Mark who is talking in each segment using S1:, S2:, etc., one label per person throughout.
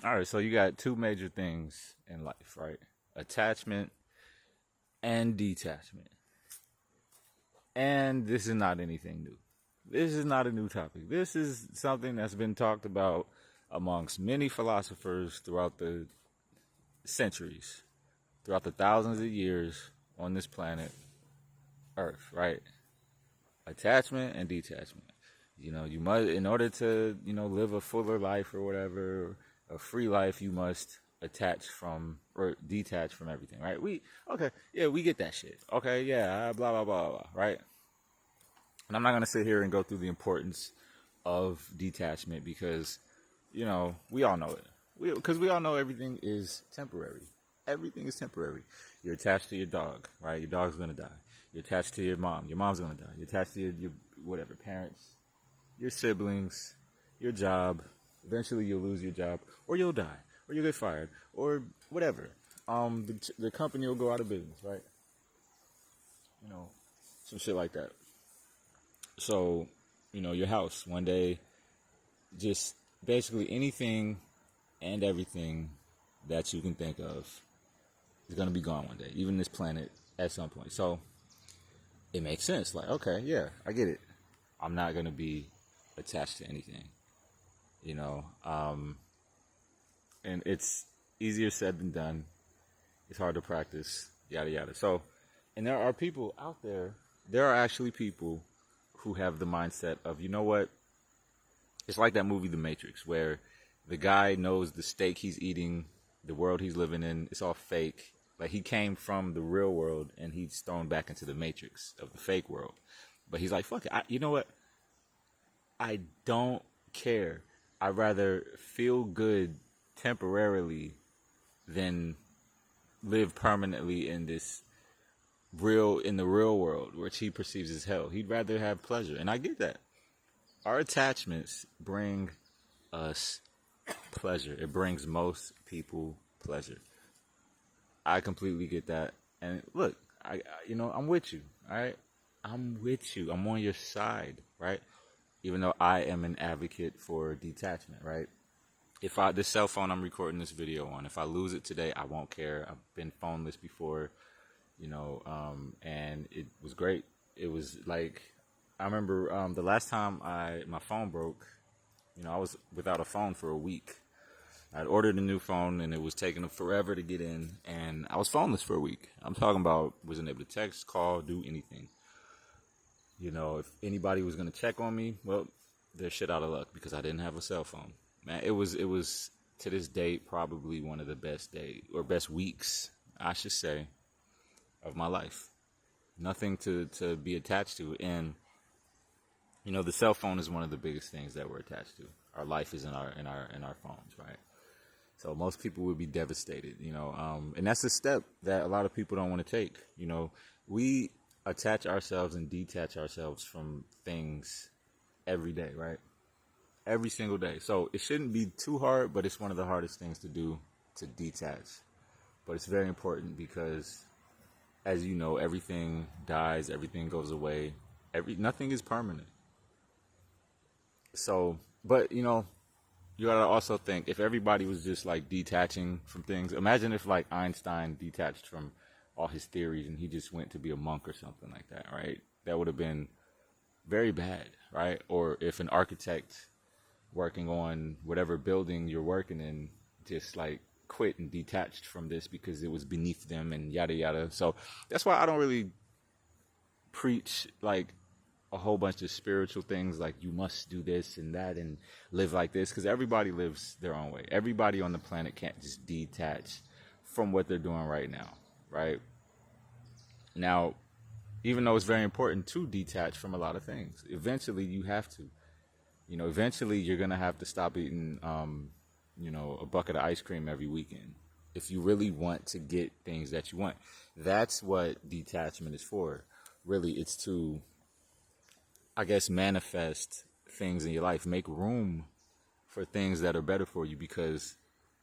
S1: All right, so you got two major things in life, right? Attachment and detachment. And this is not anything new. This is not a new topic. This is something that's been talked about amongst many philosophers throughout the centuries, throughout the thousands of years on this planet Earth, right? Attachment and detachment. You must, in order to, live a fuller life or whatever, a free life, you must attach from or detach from everything, right? Okay, yeah, we get that shit. Okay, yeah, blah, blah, blah, blah, right? And I'm not going to sit here and go through the importance of detachment because, we all know it. Because we all know everything is temporary. Everything is temporary. You're attached to your dog, right? Your dog's going to die. You're attached to your mom. Your mom's going to die. You're attached to your whatever, parents, your siblings, your job. Eventually you'll lose your job or you'll die or you'll get fired or whatever. The company will go out of business, right? Some shit like that. So, your house one day, just basically anything and everything that you can think of is going to be gone one day, even this planet at some point. So it makes sense. Like, okay, yeah, I get it. I'm not going to be attached to anything, you know. And it's easier said than done. It's hard to practice, yada, yada. So, and there are people out there, there are actually people who have the mindset of, you know what? It's like that movie, The Matrix, where the guy knows the steak he's eating, the world he's living in, it's all fake. Like he came from the real world and he's thrown back into the matrix of the fake world. But he's like, fuck it. You know what? I don't care. I'd rather feel good temporarily than live permanently in the real world, which he perceives as hell. He'd rather have pleasure. And I get that. Our attachments bring us pleasure. It brings most people pleasure. I completely get that. And look, I'm with you. All right, I'm with you. I'm on your side, right? Even though I am an advocate for detachment, right? If this cell phone I'm recording this video on, if I lose it today, I won't care. I've been phoneless before, and it was great. It was like, I remember the last time my phone broke. I was without a phone for a week. I'd ordered a new phone and it was taking forever to get in, and I was phoneless for a week. I'm talking about wasn't able to text, call, do anything. If anybody was gonna check on me, well, they're shit out of luck because I didn't have a cell phone. Man, it was to this date probably one of the best days or best weeks, I should say, of my life. Nothing to be attached to, and the cell phone is one of the biggest things that we're attached to. Our life is in our phones, right? So most people would be devastated, and that's a step that a lot of people don't want to take. We attach ourselves and detach ourselves from things every day, right? Every single day. So it shouldn't be too hard, but it's one of the hardest things to do, to detach. But it's very important because, as you know, everything dies, everything goes away, nothing is permanent. So, but you gotta also think, if everybody was just like detaching from things, imagine if like Einstein detached from all his theories and he just went to be a monk or something like that, right? That would have been very bad, right? Or if an architect working on whatever building you're working in just like quit and detached from this because it was beneath them and yada yada. So that's why I don't really preach like a whole bunch of spiritual things like you must do this and that and live like this, because everybody lives their own way. Everybody on the planet can't just detach from what they're doing right now, right? Now, even though it's very important to detach from a lot of things, eventually you have to. Eventually you're going to have to stop eating, a bucket of ice cream every weekend if you really want to get things that you want. That's what detachment is for. Really, it's to, I guess, manifest things in your life. Make room for things that are better for you, because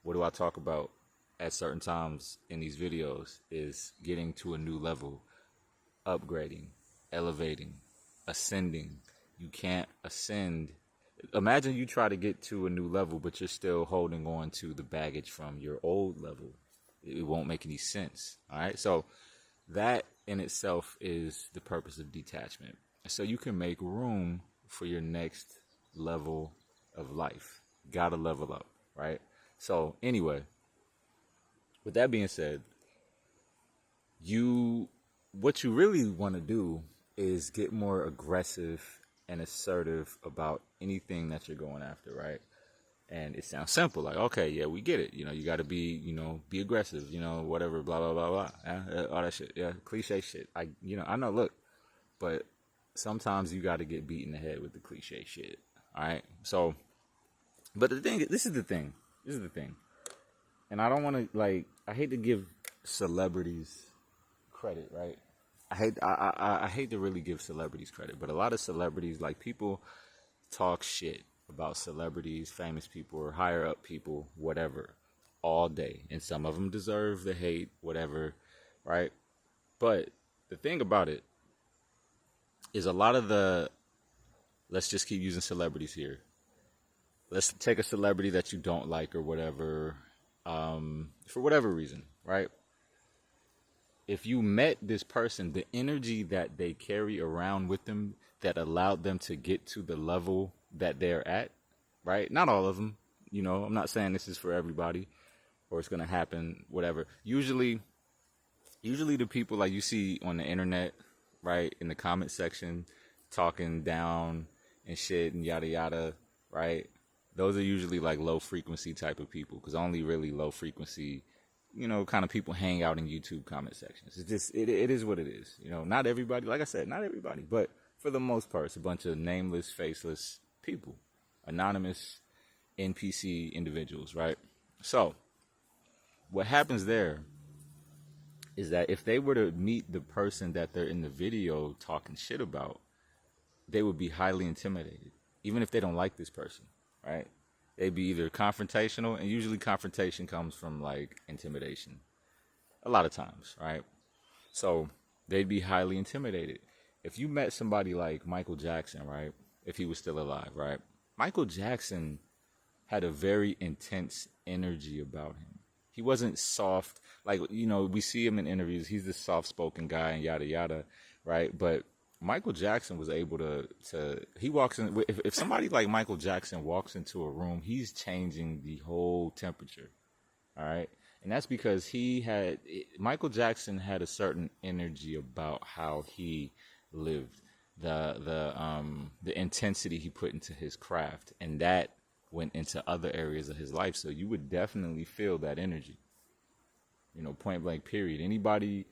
S1: what do I talk about at certain times in these videos is getting to a new level, upgrading, elevating, ascending. You can't ascend Imagine you try to get to a new level, but you're still holding on to the baggage from your old level. It won't make any sense. All right. So that in itself is the purpose of detachment. So you can make room for your next level of life. Gotta level up, right? So anyway, with that being said, what you really want to do is get more aggressive and assertive about anything that you're going after, right? And it sounds simple, like, okay, yeah, we get it. You got to be aggressive, whatever, blah, blah, blah, blah. All that shit. Yeah, cliche shit. I know, look, but sometimes you got to get beat in the head with the cliche shit. All right. So, but this is the thing. And I don't want to, I hate to give celebrities credit, right? I hate to really give celebrities credit, but a lot of celebrities, like, people talk shit about celebrities, famous people, or higher up people, whatever, all day. And some of them deserve the hate, whatever, right? But the thing about it is a lot of let's just keep using celebrities here. Let's take a celebrity that you don't like or whatever, for whatever reason, right? If you met this person, the energy that they carry around with them that allowed them to get to the level that they're at, right? Not all of them, I'm not saying this is for everybody or it's going to happen, whatever. Usually the people like you see on the internet, right, in the comment section, talking down and shit and yada yada, right? Those are usually like low frequency type of people, because only really low frequency, kind of people hang out in YouTube comment sections. It's just, it is what it is. Not everybody, like I said, not everybody, but for the most part, it's a bunch of nameless, faceless people, anonymous NPC individuals, right? So what happens there is that if they were to meet the person that they're in the video talking shit about, they would be highly intimidated, even if they don't like this person, right? They'd be either confrontational, and usually confrontation comes from like intimidation a lot of times, right? So they'd be highly intimidated. If you met somebody like Michael Jackson, right, if he was still alive, right, Michael Jackson had a very intense energy about him. He wasn't soft, like, we see him in interviews, he's the soft-spoken guy and yada yada, right? But Michael Jackson was able to he walks in, if somebody like Michael Jackson walks into a room, he's changing the whole temperature, all right? And that's because Michael Jackson had a certain energy about how he lived, the intensity he put into his craft, and that went into other areas of his life. So you would definitely feel that energy, point blank, period. Anybody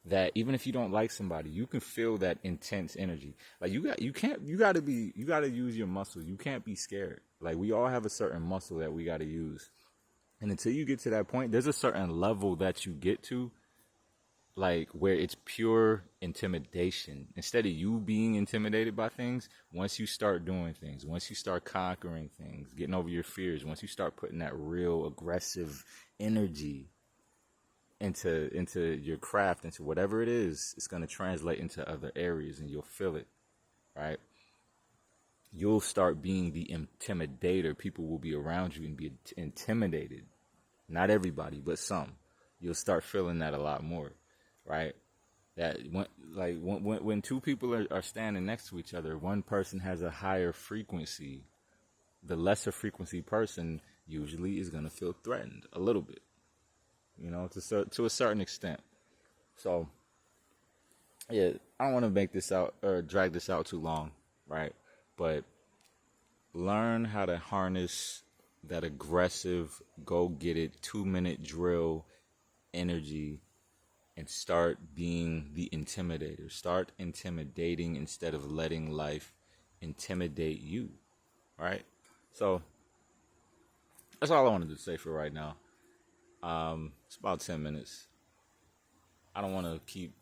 S1: that, even if you don't like somebody, you can feel that intense energy. Like, you got to use your muscle. You can't be scared. Like, we all have a certain muscle that we got to use. And until you get to that point, there's a certain level that you get to, like, where it's pure intimidation. Instead of you being intimidated by things, once you start doing things, once you start conquering things, getting over your fears, once you start putting that real aggressive energy into your craft, into whatever it is, it's going to translate into other areas, and you'll feel it, right? You'll start being the intimidator. People will be around you and be intimidated. Not everybody, but some. You'll start feeling that a lot more, right? That when two people are standing next to each other, one person has a higher frequency. The lesser frequency person usually is going to feel threatened a little bit, to a certain extent. So, yeah, I don't want to make this out or drag this out too long, right? But learn how to harness that aggressive, go-get-it, 2-minute drill energy and start being the intimidator. Start intimidating instead of letting life intimidate you, right? So that's all I wanted to say for right now. It's about 10 minutes. I don't want to keep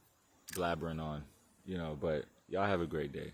S1: blabbering on, but y'all have a great day.